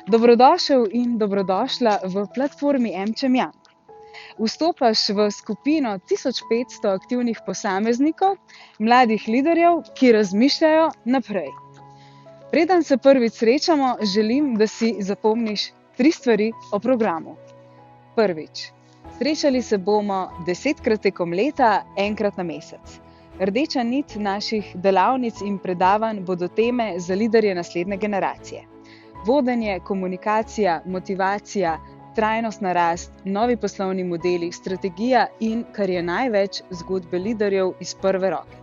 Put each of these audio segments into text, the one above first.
Dobrodošel in dobrodošla v platformi MČM Young. Vstopaš v skupino 1500 aktivnih posameznikov, mladih liderjev, ki razmišljajo naprej. Preden se prvič srečamo, želim, da si zapomniš 3 stvari o programu. Prvič, srečali se bomo 10-krat tekom leta, enkrat na mesec. Rdeča nit naših delavnic in predavanj bodo teme za liderje naslednje generacije. Vodenje, komunikacija, motivacija, trajnostna rast, novi poslovni modeli, strategija in, kar je največ, zgodbe liderjev iz prve roke.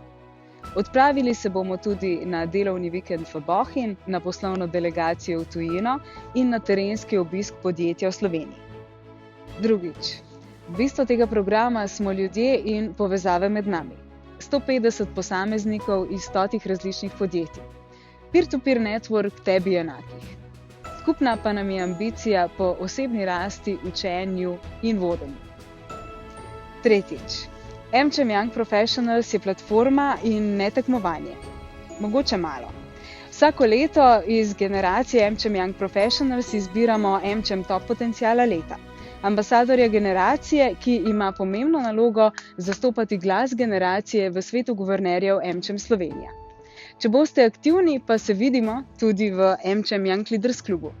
Odpravili se bomo tudi na delovni vikend v Bohinj, na poslovno delegacijo v tujino in na terenski obisk podjetja v Sloveniji. Drugič, bistvo tega programa smo ljudje in povezave med nami. 150 posameznikov iz 100 različnih podjetij. Peer-to-peer network tebi enakih. Skupna pa nam je ambicija po osebni rasti, učenju in vodenju. Tretjič, MČM Young Professionals je platforma in ne tekmovanje. Mogoče malo. Vsako leto iz generacije MČM Young Professionals izbiramo MČM Top potenciala leta. Ambasadorja generacije, ki ima pomembno nalogo zastopati glas generacije v svetu guvernerjev MČM Slovenija. Če boste aktivni, pa se vidimo tudi v MČM Young Leaders klubu.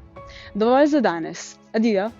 Dovolj za danes. Adijo!